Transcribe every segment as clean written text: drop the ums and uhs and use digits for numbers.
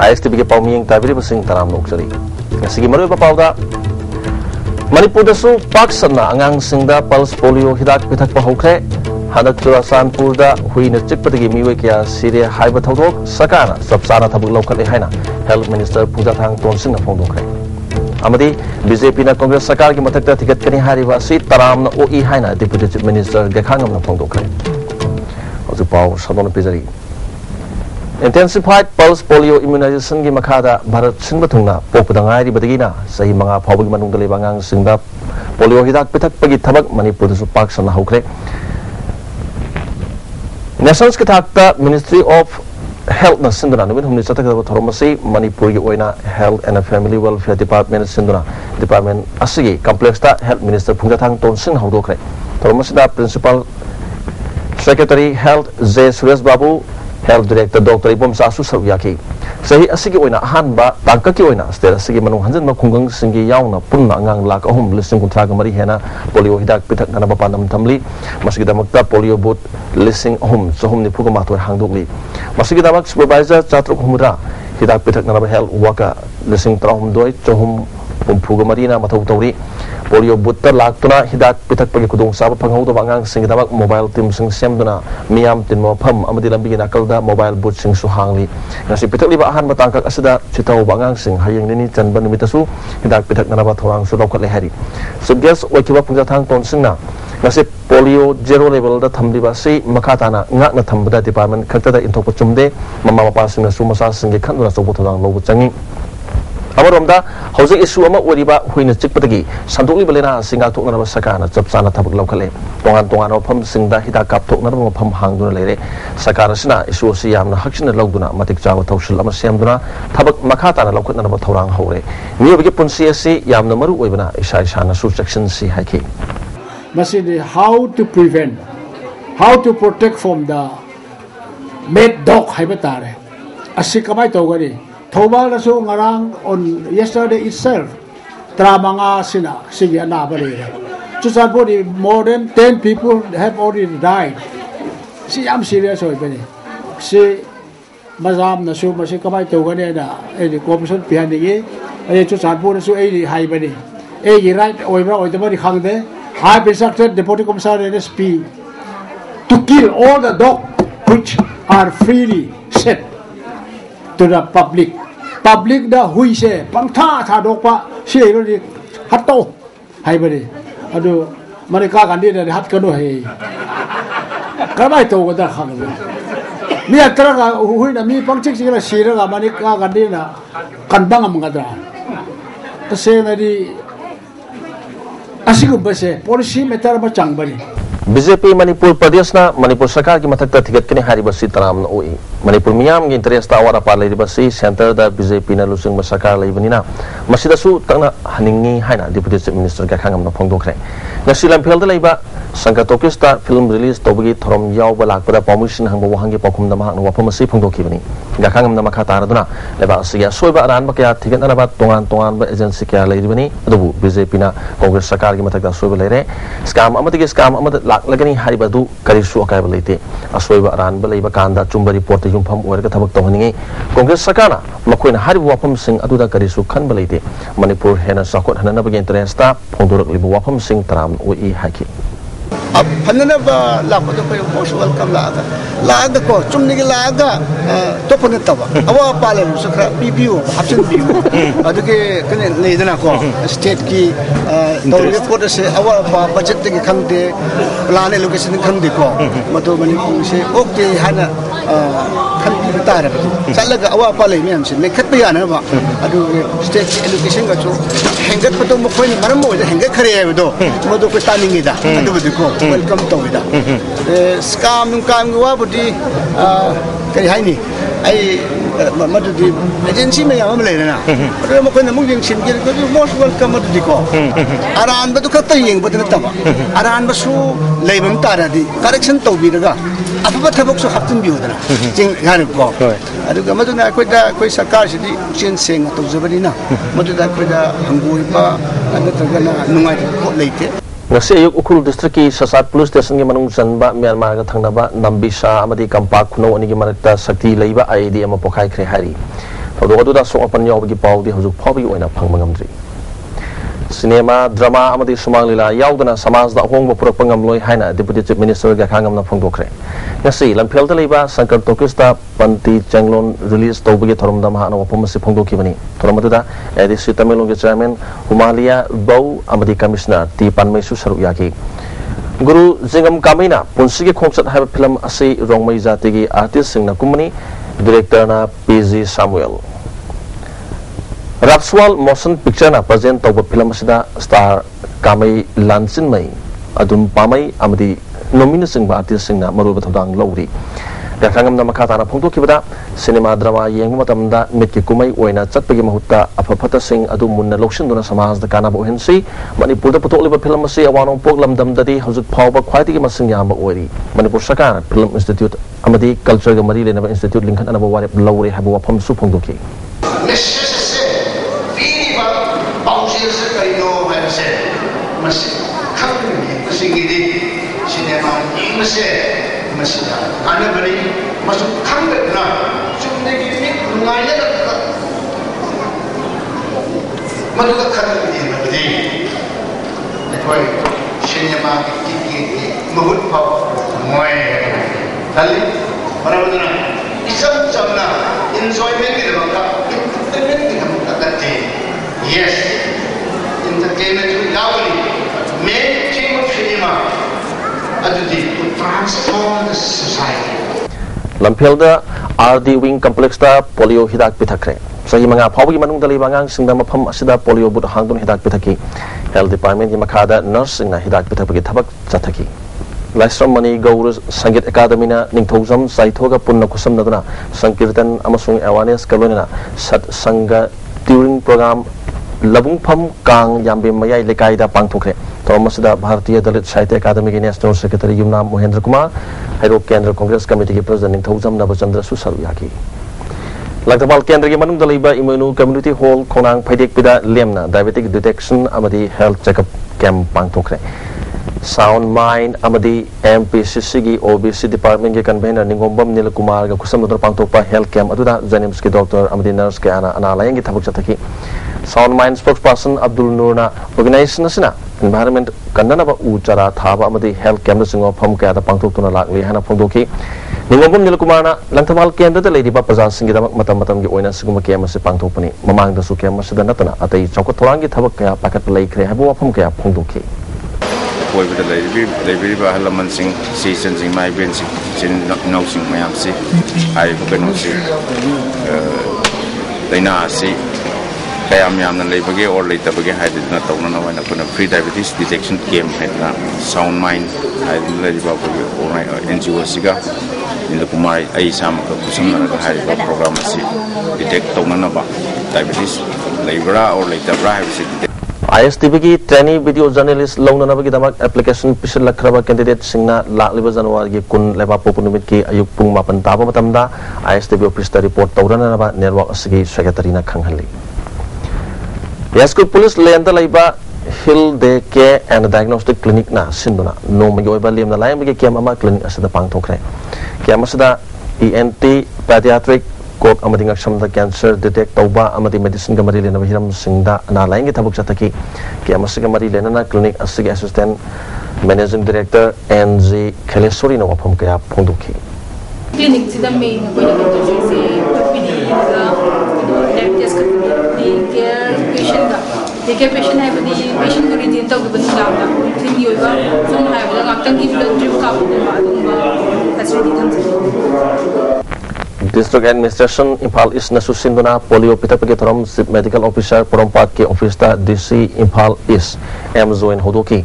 ISTV के पाउमिंग ताबिरी busing तराम नोकजरी सिगी मरुब पाउदा Manipur दसु पाक सन्ना अंगांग सिंगदा पल्स पोलियो हिदाक पिथक पहुखरे हदक चुराचानपुर दा हुईना चिकपदगी मिवे क्या सिरे हाइबा थौदोक सरकारना सबसाना थबुक लौखले हाइना हेल्थ मिनिस्टर पूजाथांग तोनसिंगना फोंदोखरे अमदी बीजेपी ना कांग्रेस सरकार की मथकता थिगतकनी हारिबा असि तरामना ओई हाइना डिप्यूटी चीफ मिनिस्टर गेखांगमना फोंदोखरे हजु पाउ सदोन पिजरी Intensified pulse polio immunization की मखादा भारत सिंह थुंगना पोपदंगारी बदगीना सही मंगा फावगी मनुंग दले बांगांग सिंगदा पोलियो हिदाक पिथक पगी थबक मणिपुर दसु पाक सना होखरे नेशनल्स के थाकता मिनिस्ट्री ऑफ हेल्थ न सिंदुना नुबिन हमनि चतक थोरमसी मणिपुर की ओइना health and family welfare department सिंदुना डिपार्टमेंट असगी कॉम्प्लेक्स ता हेल्थ मिनिस्टर फुंगथांग तोनसिंग हौदोखरे थोरमसीदा principal secretary health J Suresh Babu health director doctor इबोम सासु सरुयाकी सही असिगी ओइना अहानबा तांककी ओइना स्टेट असिगी मनु हंजन खुंगंग सिंगी यावना पुन्ना अंगांग लाख अहुम लिसिंग कुंथ्राग मरी हेना पोलियो हिदाक पिथक नना बपानम थमली मसिगी दमकता पोलियो बूथ लिसिंग अहुम चहुम निफुग माथोय हांगदोकली मसिगी दमक सुपरवाइजर चात्रुक हुमुरा हिदाक पिथक नना हेल्थ वाका लिसिंग त्राहुम दोय चहुम पुंफुग मरीना मथौ तौरी पोलियो बूथ लाक्तुना हिदाक पिथक पगी खुदोंग साब फंगहौद बांगांग सिंगी दमक मोबाइल टीम सिंग सेमदुना मियाम तिनमो फम अमदि लंबी नाकलदा मोबाइल बूथ सिंग सु हांगली ngasi पिथकलिबा अहान बतांकक असदा चितौ बांगांग सिंग hayeng ni chanban numitsu hidak pithak nana ba thorang su lokhle hari subges oikiba punjathang tonsingna ngasi polio zero level da thamliba si makhatana ngakna thambada department khakta da inthok chumde mama mapa singna su masa singi khanuna sobo thorang lobu changi अमरोमदा हौजिक इशू अमा ओरिबा हुइना चिकपदगी संदोकली Baleno सिंगा थोकना सरकारना चपचाना थबक लौखले तोंगान तोंगान मफम सिंगदा हिदा कापथोकना मफम हांगदुना लेरे सरकार सिना इशू सि यामना हक्सिना लौदुना मतिक चाव थौसिल अमा सेमदुना थबक मखाताना लौखतना थौरांग हौरे मियोबगी पुंसी असि यामना मरु ओइबना इसा इसाना सु सेक्शन सि हाइखि मसिदि how to prevent how to protect from the mad dog हाइबा तारे असि कमाय तौगनि Thobal na so ngarang on yesterday itself, tramanga sina sige na bali. Just body more than 10 people have already died. Si am serious hoy bani. Si mazam na so masi kamay to gani na eh corporation pihanigi. Eh just body so eh high bani. Eh right oy bra oy tamari khangde. High instructed deputy commissar NSP to kill all the dogs which are freely set to the public. Public da hui se pang tha dok pa se ro di hat to hai bari adu mari ka kan di da hat ka no hai ka mai to ga da khang mi atra ga hui na mi pang chik chik la si ra ga mari ka kan di na kan bang am ga da ta se na di asigu ba se policy meter ba chang bari BJP Manipur Pradesh ना मणिपुर सरकार की मथक थिगतकनी हारिबसी तराम ओई मणिपुर मियाम की interest अवारा पा लेरिबसी centre दा BJP ना लुसिंग सरकार लेबनिना मसिदसु तंगना हनिंगी हाइना डिप्यूटी चीफ मिनिस्टर का खांगम फोंदोखरे नसी लंफेल दा लेबा संकटोकिस्ता फिल्म रिलीज तोबगी थरम यावबा लाकपदा पामुसिन हंगबो वहांगी पाखुम दा महान वाफमसी फोंदोखिबनी गाखांगम दा मखा तारदुना लेबा सिया सोयबा अरान बकया थिगतनाबा तोंगान तोंगान बा एजेंसी क्या लेरिबनी अदबु बीजेपी ना कांग्रेस सरकार की मथक दा सोयबा लेरे स्कैम अमदगी स्कैम अमद लगनी हारिबदु करिसु अकायब लेते असोयबा अरान बलेबा कांदा चुंबा रिपोर्ट युमफम ओरगा थबक तोहनिंगे कांग्रेस सरकारना मखोइना हारिबु वाफम सिंग अदुदा करिसु खनबा लेते मणिपुर हेना साखोट हननबगे इंटरेस्टा फोंदोरकलिबु वाफम सिंग तराम ओई हाइखि अब फननबा लापदो कोइ मोस्ट वेलकम लागा को चुमनि लागा तो फनतबा अवा पाले सुखरा बीबीओ हापसन बीबीओ अदुके कने लेदना को स्टेट की तो रिपोर्ट से अवा बजट के खंगदे प्लान एलोकेशन खंगदे को मतो मणिपुर से ओके हाना खंबी तारे चलगा अवा पाले मियम से लेखत याना बा अदु स्टेट एलोकेशन का जो हेंगत पतो मखोइन मरम मोय हेंगत खरे हेबदो मतो को तानिंगिदा अदु को वेलकम तो विदा स्कैम नुकाम गवा बुटी करी हाइनी आई madudi agency me yam le na ro mo ko na mung sin ke ko most welcome madudi ko aran ba tu ka tayeng ba ta ba aran ba su leibam ta ra di correction to bi daga apa thabok su haptin bi hodana jing han ko adu ga maduna ko da ko sarkar si di sin seng to jabani na maduna ko da hangui ba anda tagana nungai ko leite ngasi ayuk ukul district ki sasat police station ki manung sanba Myanmar ga thangnaba nambisa amadi kampak khuno ani ki marakta sakti leiba IED ama pokhai khre hari thodo adu da so apan yaw gi paw di huzuk phawi oina phangmangamdri cinema drama amadi sumang lila yaudana samaj da hongba purak pangamloi haina deputy chief minister ga khangamna phongdokre ngasi lamphel da leiba sankar tokista panti changlon release tawbagi thoromda ma ana wapom si phongdoki bani thoromda da ADC Tamilong chairman Humalia Bau amadi commissioner T Panmaisu saru yaki guru jingam kamina punsigi khomsat haiba film asi rongmai jati gi artist singna kumani director na PG Samuel Rapswal motion picture na present tawba film asida star kamai lansin mai adum pamai amadi nomination ba artist singna maruba thodang lowri dakangam na makata na phongto kibada cinema drama yengma tamda mitki kumai oina chatpagi mahutta afafata sing adu munna lokshin duna samaj da kana bo hensi manipur da putok liba film asi awanong poglam damdadi haujuk phawba khwaitigi masing yamba oiri manipur sakar film institute amadi culture ga mari lenaba institute lingkhan anaba warep lowri habu wafam su phongto ki Anda beri masuk kamera na, cuma ini nungainya tak, mana tak kamera ini beri, itu cinema ini mahut pau, muai, kali mana betul na, isam jamna, enjoyment kita bangka, entertainment kita bangka tadi, yes, entertainment itu lawali, main theme of cinema. To transform the society. Lamphelda RD Wing Complex da polio hidak pithakre. Sahi manga phawgi manung dali bangang singda mapham asida polio but hangdun hidak pithaki. Health Department ki makhada nurse singna hidak pithapagi thabak chathaki. Laisram Mani Gaur Sangit Academy na ningthojam saithoga punna kusam naduna sankirtan amasung awareness kalonina sat sangha during program labung pham kang yambe mayai lekai da pangthokre. Thomas da Bharatiya Dalit Sahitya Academy ki National Secretary Yumnam Mohendra Kumar Hairo Kendra Congress Committee ki President Thojam Nabachandra Susaru yaki Laktabal Kendra ki manung daliba Imanu Community Hall Konang Phaidek pida lemna diabetic detection amadi health checkup camp pangthokre Sound Mind amadi MPCC ki OBC department ki convener Ningombam Nil Kumar ga kusam dor pangthokpa health camp aduda Janims ki doctor amadi nurse ke ana layang ki thabuk chathaki Sound Mind spokesperson Abdul Nurna organization asina environment kanna ba uchara thaba amadi health camp singo pham ka da pangthok tuna lakli hana phongdoki Ningombam Nil Kumar na langthamal kendra da leidi ba praja singi da matam gi oina siguma ke amase pangthokpani mamang da su ke amase da natana atai chawko thorang gi thabak ka pakat lai khre habu pham ka phongdoki Boy with the lady by Halaman Sing, seasons in my bench, no sing my amsi. I can see they now see Kayam and Labor or later again. I did not know when I put a pre diabetes detection game at Sound Mind. I didn't let it go or NGO cigar in the Kumai Aisam some high program detect Tonanaba diabetes labor or later drive. ISTV ki trainee video journalist launa nabagi damak application pisal lakraba candidate singna lakliba January ki kun leba popunumit ki ayuk pung mapan taba matamda ISTV office ta report tawrana naba network asigi secretary na khanghali Yaskul police lenda laiba Hill Day Care and Diagnostic Clinic na sinduna no magi oiba lem na layam gi kem ama clinic asida pangthokre kem asida ENT pediatric Kok amadi ngaksham da cancer detect tauba amadi medicine ga mari lena hiram singda ana lainge thabuk chataki ki amasi ga mari lena na clinic asigi assistant managing director NG Khalesori na wapam kaya phongdoki clinic sida main ko ni to se pd ga lab test the care patient ga the care patient hai bani patient ko rin tau bani lab da thing yoiba sum hai bala ngaktan ki blood drip ka ba facility tham District Administration Impal East na susinduna polio pitapagi thorom Medical Officer Porompat ke office ta DC Impal East M Zoin Hodoki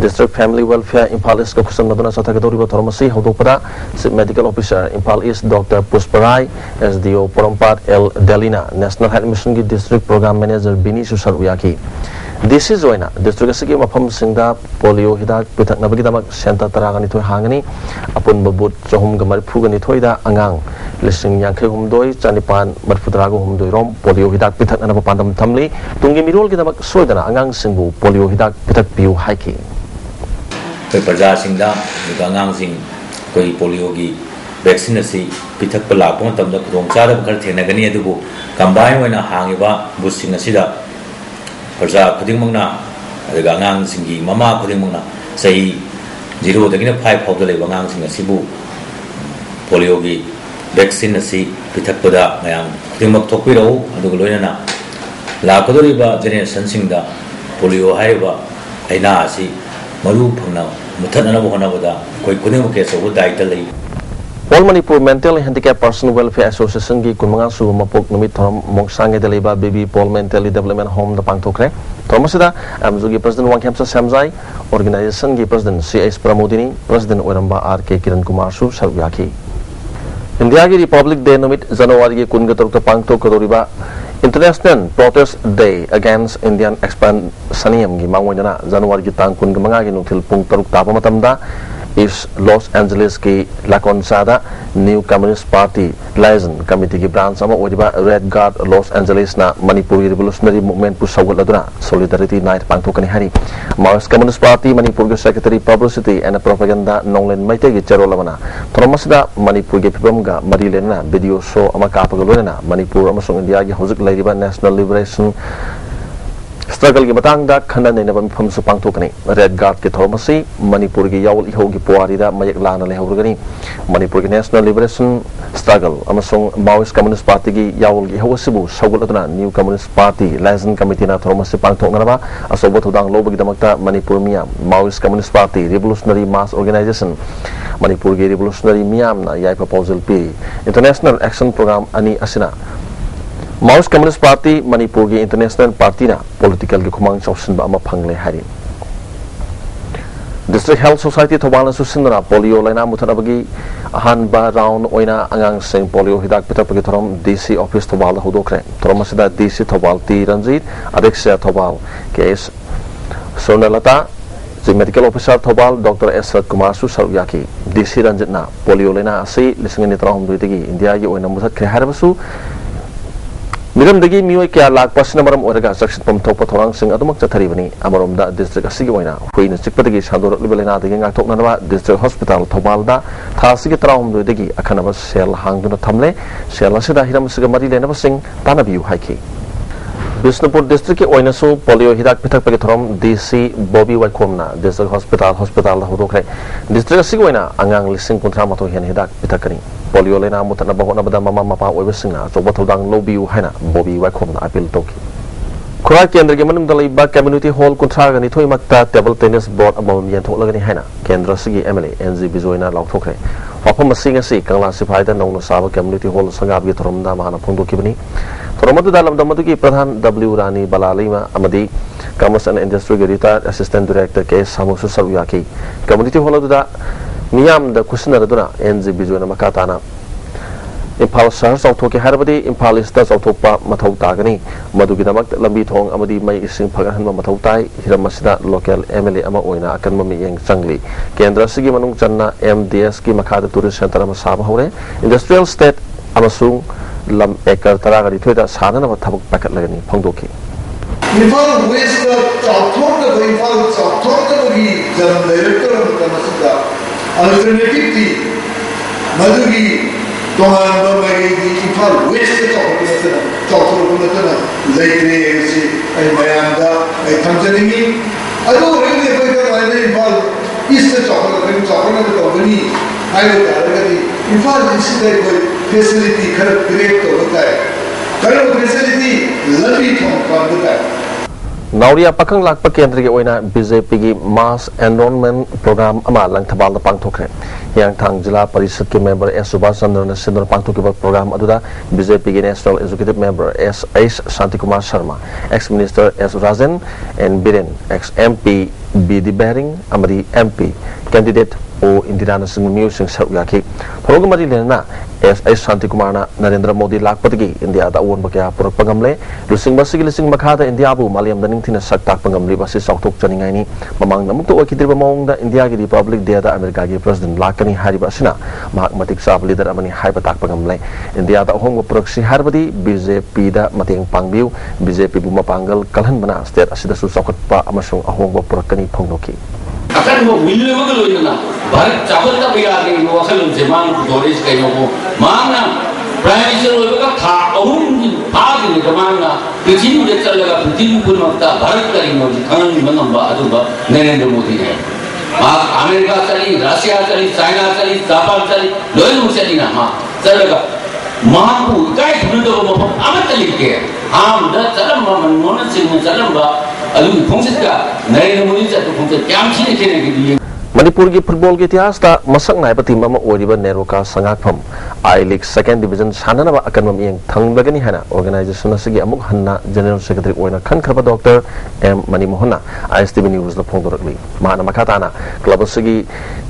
District Family Welfare Impal East ko kusan naduna sathagadori ba thoromasi hodopada Medical Officer Impal East Dr. Pusparai SDO Porompat L Delina National Health Mission ki District Program Manager Bini Susar Uyaki DC Zoina District asigi mafam singda polio hidak pitak nabagi damak center taragani thoi hangani apun babut chahum gamar phugani thoida angang lising yang khe humdoi chanipan marfudrago humdoi rom polio hidak pitak na pandam thamli tungi mirol ki damak soidana angang singbu polio hidak pitak piu haiki koi praja singda angang sing koi polio gi vaccine asi pitak pala pon tamda khudong chara khar thena gani adubu combine oina hangiba busing asida praja khudingmangna adaga angang singi mama khudingmangna sei 0 dagina 5 phawda lei angang sing asibu polio gi vaccine asi pitak pada mayam khudingmak thokpirau aduga loina lakadoriba generation singda polio haiba aina asi maru phangna muthanana bona bada koi khudingmak ke so daita lei All Manipur Mental Handicap Person Welfare Association ki kunmanga su mapok numit thorom mongsange deliba baby Paul Mentally Development Home da pangthokre thomasida amzugi President Wangkhamsa Samjai organization ki President CS Pramodini President Oramba RK Kiran Kumar su sarwyaki India ki Republic Day numit January ki kungator ta pangthok kodoriba International Protest Day Against Indian Expansionism ki mangwena January ki tang kun gamanga ki nuthil pung taruk tapa matamda is Los Angeles ki Lakonsada New Communist Party Liaison Committee ki branch sama odiba Red Guard Los Angeles na Manipuri Revolutionary Movement pu sawgal laduna Solidarity Night pangthokani hari Maoist Communist Party Manipur ki Secretary Publicity and Propaganda Nonglen Maite ki charolamana thomasida Manipur ki phibamga marilena video show ama kapagolona Manipur amasung India ki hojik lairiba National Liberation Struggle ki matang da khana nei na bam su pangthokani Red Guard ki thomasi Manipur ki yawul iho ki puari da mayak lana le hawrgani Manipur ki National Liberation Struggle amasung Maoist Communist Party ki yawul ki hawasibu sawul aduna New Communist Party Liaison Committee na thomasi pangthokna ba asobo thudang lobagi damakta Manipur miyam Maoist Communist Party Revolutionary Mass Organization Manipur ki Revolutionary miyam na yai proposal pi International Action Program ani asina Maoist Communist Party Manipur ki International Party na political ki khumang chawsin ba ama phangle hari District Health Society thobala susindra polio laina muthanabagi ahan ba round oina angang sing polio hidak pitapagi thorom DC office thobala hudokre thoromasida DC thobal ti ranjit adexia thobal case sonalata Medical Officer Thobal Dr. Esrat Kumar su sarwyaki DC ranjit na polio laina asi lisingani trahum duitigi India gi oina muthat kre harabasu Miram dagi mioi kya lak pasina maram oraga saksit pam thokpa thorang sing adumak chathari bani amarom da district asigi oina huina chikpadagi sandor libelena dagi ngak thokna na district hospital thobal da thasigi traum do dagi akhana ba sel hangduna thamle sel asida hiram siga mari lena ba sing tanabiu haiki Bisnupur district ke oina su polio hidak pithak pagi thorom DC Bobby Waikomna district hospital da hodokre district asigi oina angang lising kuntra mato hian hidak pithakani polio lena mutana bahona bada mama mapa oibasingna so bathodang lobiu haina Bobby Waikomna appeal toki Kurai Kendra ke manung dalai ba community hall kuntra gani thoi makta table tennis board amom yen thoklagani haina Kendra sigi MLA NG Bijoina lauthokre wafam masinga si kangla sipaida nongno saba community hall sangab gi thoromda mahana phongdokibani thoromadu dalam damadu ki pradhan W Rani Balalima amadi Commerce and Industry ge retired assistant director ke samusu sarwyaki community hall da Miyam da kusina duna NG Bijoina makatana Impal Shahar Sauthok Harabadi Impal is the Sauthopa Mathau Tagani Madugidamak Lambi Thong Amadi Mai Ising Pagahan Mathau Tai Hiramasida local MLA Ama Oina Akan Mami Yang Changli Kendra Sigi Manung Channa MDS Ki Makada Tourist Center Masaba Hore Industrial State Amasung Lam Ekar Taragari Twida Sadana Matabuk Packet Lagani Pongdoki Impal West Sauthok Impal Sauthok Jaram Director of the Masida Alternative Madugi Toman Bagi Impal West Sauthok Lake Mayanda Tanzania Ado really Impal East Chocolate Company I would Impal is facility correct great over there. Kind of facility Labi from the back. Nauria Pakang Lakpa Kendri Oina BJP gi Mass Enrollment Program Ama Lang Thabal Pangthokre Yang Thang Jila Parishad ki member S Subhash Chandra Sindor Pangthokiba program aduda BJP gi National Executive Member S Shantikumar Sharma, ex-Minister S Rajan and Biren, ex-MP B.D. Bering amadi MP candidate O Indirana Singh Musing Saruyaki Programari Lena S Shantikumar Narendra Modi Lakpatigi India da won bakya purak pangamle lusing basigi lusing makhada India bu maliam daning thina saktak pangamli basi sautok chaningai ni mamang namukto okidriba maungda India gi Republic Day da America gi President lakani hariba asina mahak matik sab leader amani haibatak pangamle India da hong purak si harbadi BJP da mateng pangbiu BJP bu mapangal kalhan bana state asida su saukhat pa amasung ahong purak kani phongnoki akan mo willing mo galo na bharat chawal ta biya ke mo asal zaman doris kai mo mana prime minister ho ka tha ahum phag ni zamana kichi ne chalega kichi pun makta bharat kari mo kanan manam ba adu ba Narendra Modi hai ma America chali Russia chali China chali Japan chali loy mo chali na ma chalega ma pu kai thun do mo amat chali ke ham da chalam ma manmohan singh chalam ba Manipur ki football ki इतिहास ता मसक नाय पति मम ओरिबा नेरो का संगाखम आई लीग सेकंड डिवीजन सानना अकन मम यंग थंगबगनी हैना ऑर्गेनाइजेशन असगी अमुक हन्ना जनरल सेक्रेटरी ओइना खनखरबा doctor M Manimohan ISTV news द फोंदोरकली माना मखाताना क्लब असगी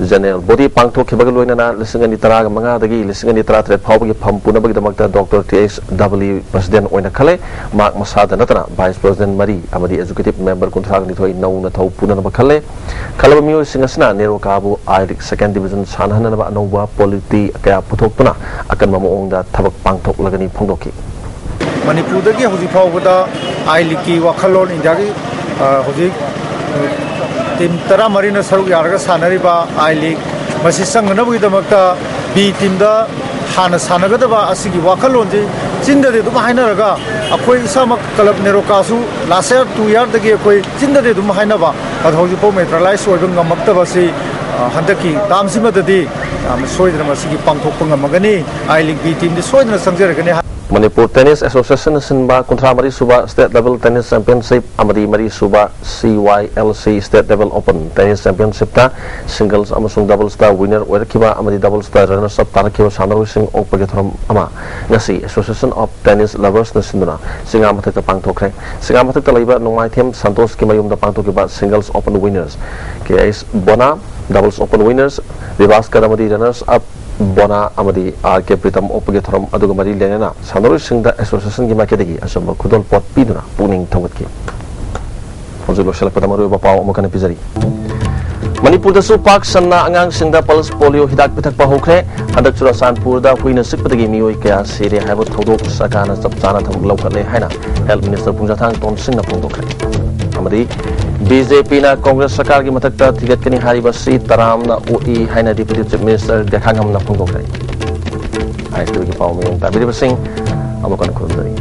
जनरल बॉडी पांगथोखिबग लोइना लिसिंगनि तराग मंगा दगी लिसिंगनि तरा त्रे फावबगी फम पुनबगी दमकता डॉक्टर TSW प्रेसिडेंट ओइना खले माक मसादा नतना वाइस प्रेसिडेंट मरी अमदी एजुकेटिव मेंबर कुंथागनि थोइ नौना थौ पुननब खले खलब मियो सिंगसना नेरो काबू आई लीग सेकंड डिवीजन सानहनबा अनौबा पॉलिटी कया पुथोकपना अकन ममोंगदा थबक पांगथोकलगनी फोंदोकी मणिपुरदगी हौजी फावबदा आई लीग की वखलोन इंडियागी हौजी टीम 13 सरुक यारगा सानरिबा आई लीग मसि संगनबगिदमकता बी टीम दा हाना सानगदबा असिगी वखलोन जी चिंददे दुम हाइनरगा अखोय इसामक क्लब नेरोकासु लास्ट ईयर 2 ईयर दगी अखोय चिंददे दुम हाइनबा अद हौजी पो मेट्रलाइज ओइबं ngamaktabasi handaki tamsimadi soidna masigi pangthokpa ngamagani I league B team the सोइदना संगजरगनी Manipur Tennis Association Sinba Kontra Mari Suba State Level Tennis Championship Amadi Mari Suba CYLC State Level Open Tennis Championship ta singles amasung doubles ta winner oirkiba amadi doubles ta runners up tarakiba Sanaru Singh Okpagethram ama ngasi Association of Tennis Lovers na sinduna singa mathak ta pangthokre singa mathak ta laiba nongmai them Santosh ki mayum da pangthokiba singles open winners KS Bona doubles open winners Vivaskar amadi runners up Bona amadi RK Pritam Opagethram aduga mari lenena Sanaru Singh da Association gi makedegi asamba khudol pot piduna puning thongotki Hozul shalak patamaru ba paw amakana pizari Manipur da su pak sanna angang singda pulse polio hidak pitak pa hokre hadak Churasanpur da huina sikpatagi mioi kaya sire haibo thodok sakana chapchana thamuk laukale haina Health Minister Pungjathang Ton Singh na phongdokre amadi BJP na Congress Sarkar ki mathakta thigat kani haribasi taram na OE haina Deputy Chief Minister dekhangam na phongdokre ISTV ki paw mayong tabiri basing amakana khurundari